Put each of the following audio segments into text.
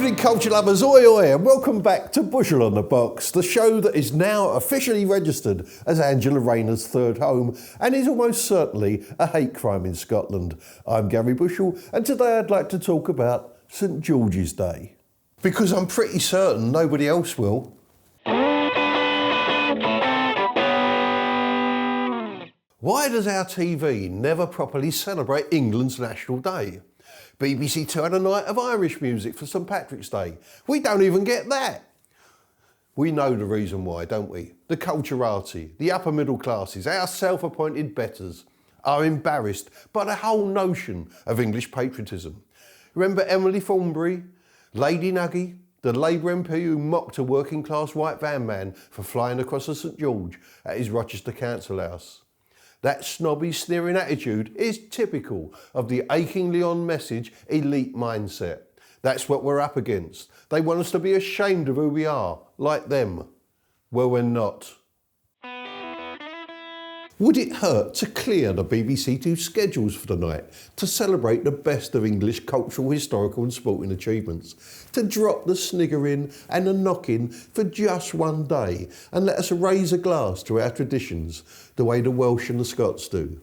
evening, culture lovers, oi oi, and welcome back to Bushell On The Box, the show that is now officially registered as Angela Rayner's third home and is almost certainly a hate crime in Scotland. I'm Garry Bushell, and today I'd like to talk about St George's Day, because I'm pretty certain nobody else will. Why does our TV never properly celebrate England's National Day? BBC Two had a night of Irish music for St Patrick's Day. We don't even get that. We know the reason why, don't we? The culturati, the upper middle classes, our self-appointed betters are embarrassed by the whole notion of English patriotism. Remember Emily Thornberry, Lady Nuggy, the Labour MP who mocked a working class white van man for flying across the St George at his Rochester council house? That snobby, sneering attitude is typical of the achingly on message elite mindset. That's what we're up against. They want us to be ashamed of who we are, like them. Well, we're not. Would it hurt to clear the BBC Two schedules for the night, to celebrate the best of English cultural, historical and sporting achievements, to drop the sniggering and the knocking for just one day and let us raise a glass to our traditions the way the Welsh and the Scots do?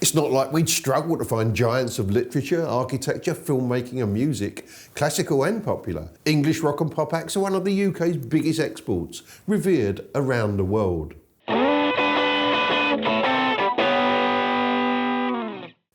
It's not like we'd struggle to find giants of literature, architecture, filmmaking and music, classical and popular. English rock and pop acts are one of the UK's biggest exports, revered around the world.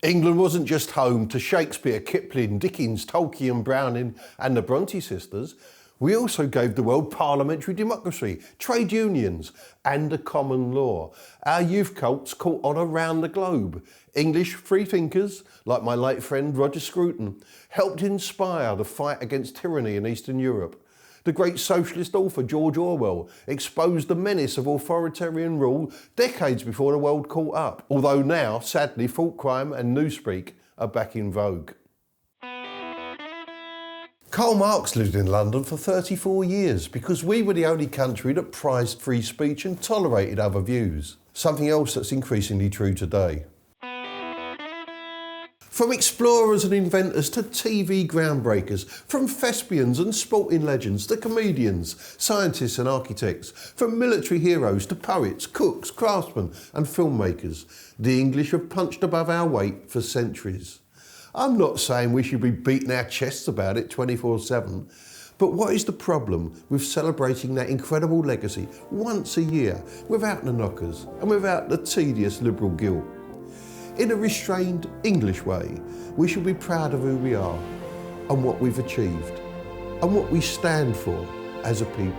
England wasn't just home to Shakespeare, Kipling, Dickens, Tolkien, Browning and the Bronte sisters. We also gave the world parliamentary democracy, trade unions and a common law. Our youth cults caught on around the globe. English freethinkers, like my late friend Roger Scruton, helped inspire the fight against tyranny in Eastern Europe. The great socialist author George Orwell exposed the menace of authoritarian rule decades before the world caught up, although now, sadly, thought crime and newspeak are back in vogue. Karl Marx lived in London for 34 years because we were the only country that prized free speech and tolerated other views, something else that's increasingly true today. From explorers and inventors to TV groundbreakers, from thespians and sporting legends to comedians, scientists and architects, from military heroes to poets, cooks, craftsmen and filmmakers, the English have punched above our weight for centuries. I'm not saying we should be beating our chests about it 24/7, but what is the problem with celebrating that incredible legacy once a year without the knockers and without the tedious liberal guilt? In a restrained English way, we should be proud of who we are and what we've achieved and what we stand for as a people.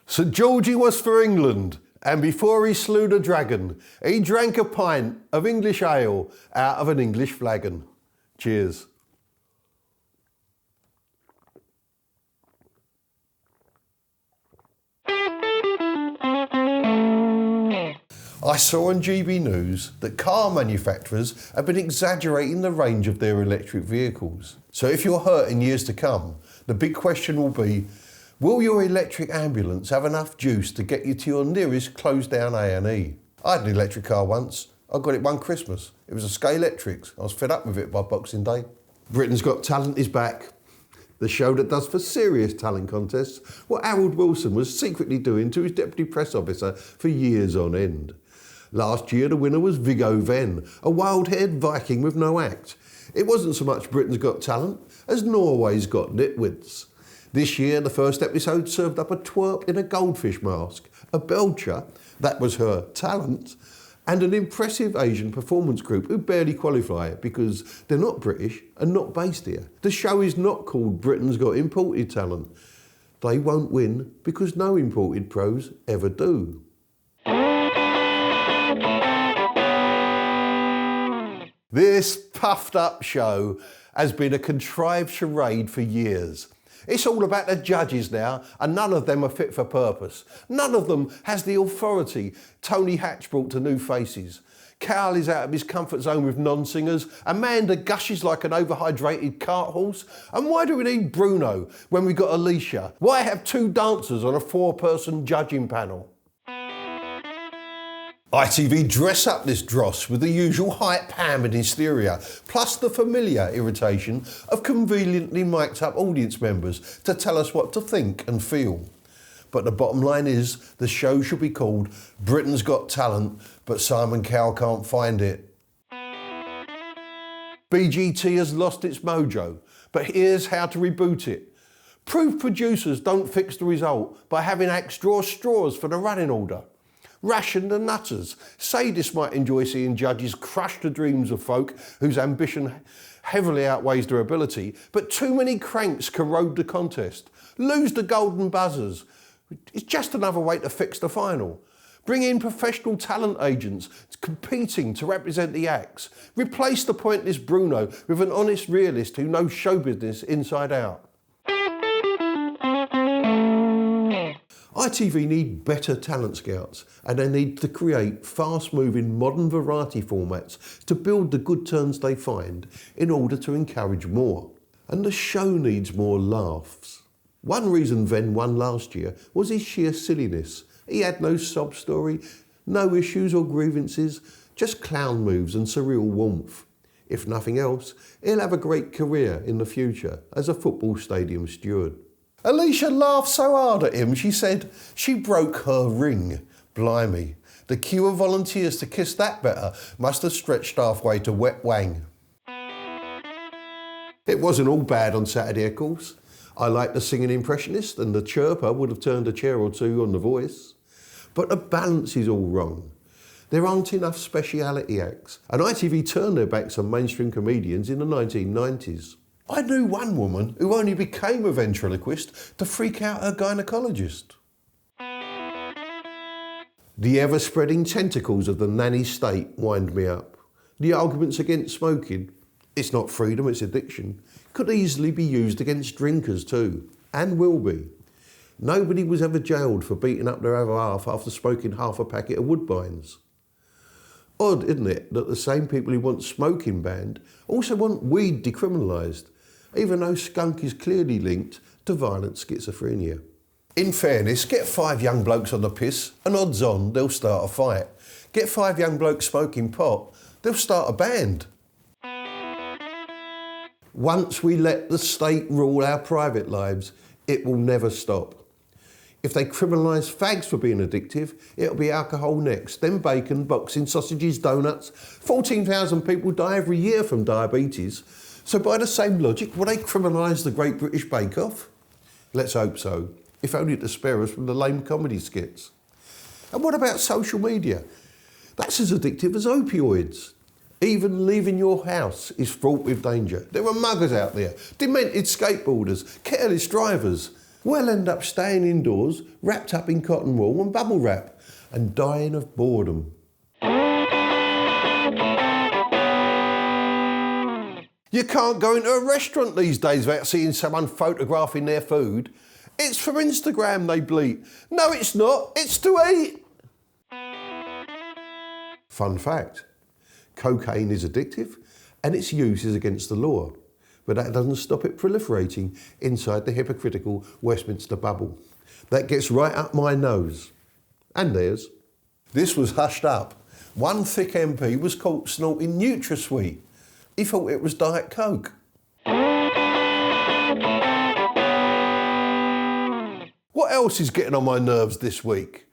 St Georgie was for England, and before he slew the dragon, he drank a pint of English ale out of an English flagon. Cheers. I saw on GB News that car manufacturers have been exaggerating the range of their electric vehicles. So if you're hurt in years to come, the big question will be, will your electric ambulance have enough juice to get you to your nearest closed down A&E? I had an electric car once. I got it one Christmas. It was a Scalextric. I was fed up with it by Boxing Day. Britain's Got Talent is back. The show that does for serious talent contests what Harold Wilson was secretly doing to his deputy press officer for years on end. Last year, the winner was Viggo Venn, a wild-haired Viking with no act. It wasn't so much Britain's Got Talent as Norway's Got Nitwits. This year, the first episode served up a twerp in a goldfish mask, a belcher, that was her talent, and an impressive Asian performance group who barely qualify because they're not British and not based here. The show is not called Britain's Got Imported Talent. They won't win because no imported pros ever do. This puffed up show has been a contrived charade for years. It's all about the judges now, and none of them are fit for purpose. None of them has the authority Tony Hatch brought to New Faces. Cal is out of his comfort zone with non-singers. Amanda gushes like an overhydrated cart horse. And why do we need Bruno when we've got Alicia? Why have two dancers on a 4-person judging panel? ITV dress up this dross with the usual hype, ham and hysteria, plus the familiar irritation of conveniently mic'd up audience members to tell us what to think and feel. But the bottom line is, the show should be called Britain's Got Talent, but Simon Cowell can't find it. BGT has lost its mojo, but here's how to reboot it. Prove producers don't fix the result by having acts draw straws for the running order. Ration the nutters. Sadists might enjoy seeing judges crush the dreams of folk whose ambition heavily outweighs their ability, but too many cranks corrode the contest. Lose the golden buzzers. It's just another way to fix the final. Bring in professional talent agents competing to represent the acts. Replace the pointless Bruno with an honest realist who knows show business inside out. ITV need better talent scouts, and they need to create fast-moving modern variety formats to build the good turns they find in order to encourage more. And the show needs more laughs. One reason Venn won last year was his sheer silliness. He had no sob story, no issues or grievances, just clown moves and surreal warmth. If nothing else, he'll have a great career in the future as a football stadium steward. Alicia laughed so hard at him, she said she broke her ring. Blimey, the queue of volunteers to kiss that better must have stretched halfway to wet wang. It wasn't all bad on Saturday, of course. I liked the singing impressionist, and the chirper would have turned a chair or two on The Voice. But the balance is all wrong. There aren't enough speciality acts, and ITV turned their backs on mainstream comedians in the 1990s. I knew one woman who only became a ventriloquist to freak out her gynaecologist. The ever-spreading tentacles of the nanny state wind me up. The arguments against smoking, it's not freedom, it's addiction, could easily be used against drinkers too, and will be. Nobody was ever jailed for beating up their other half after smoking half a packet of Woodbines. Odd, isn't it, that the same people who want smoking banned also want weed decriminalised, even though skunk is clearly linked to violent schizophrenia. In fairness, get 5 young blokes on the piss and odds on they'll start a fight. Get 5 young blokes smoking pot, they'll start a band. Once we let the state rule our private lives, it will never stop. If they criminalise fags for being addictive, it'll be alcohol next, then bacon, boxing, sausages, donuts. 14,000 people die every year from diabetes. So by the same logic, will they criminalise the Great British Bake Off? Let's hope so, if only to spare us from the lame comedy skits. And what about social media? That's as addictive as opioids. Even leaving your house is fraught with danger. There are muggers out there, demented skateboarders, careless drivers. We'll end up staying indoors, wrapped up in cotton wool and bubble wrap, and dying of boredom. You can't go into a restaurant these days without seeing someone photographing their food. It's for Instagram, they bleat. No, it's not. It's to eat. Fun fact, cocaine is addictive and its use is against the law. But that doesn't stop it proliferating inside the hypocritical Westminster bubble. That gets right up my nose. And theirs. This was hushed up. One thick MP was caught snorting NutraSweet. He thought it was Diet Coke. What else is getting on my nerves this week?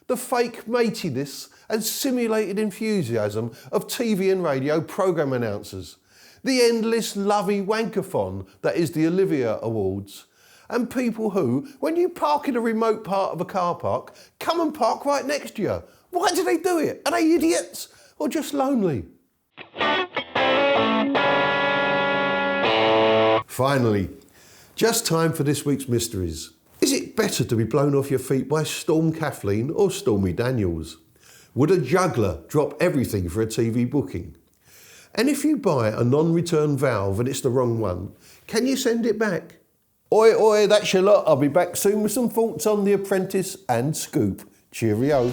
The fake matiness and simulated enthusiasm of TV and radio programme announcers. The endless lovey wankathon that is the Olivia Awards. And people who, when you park in a remote part of a car park, come and park right next to you. Why do they do it? Are they idiots? Or just lonely? Finally, just time for this week's mysteries. Is it better to be blown off your feet by Storm Kathleen or Stormy Daniels? Would a juggler drop everything for a TV booking? And if you buy a non-return valve and it's the wrong one, can you send it back? Oi, oi, that's your lot. I'll be back soon with some thoughts on The Apprentice and Scoop. Cheerio.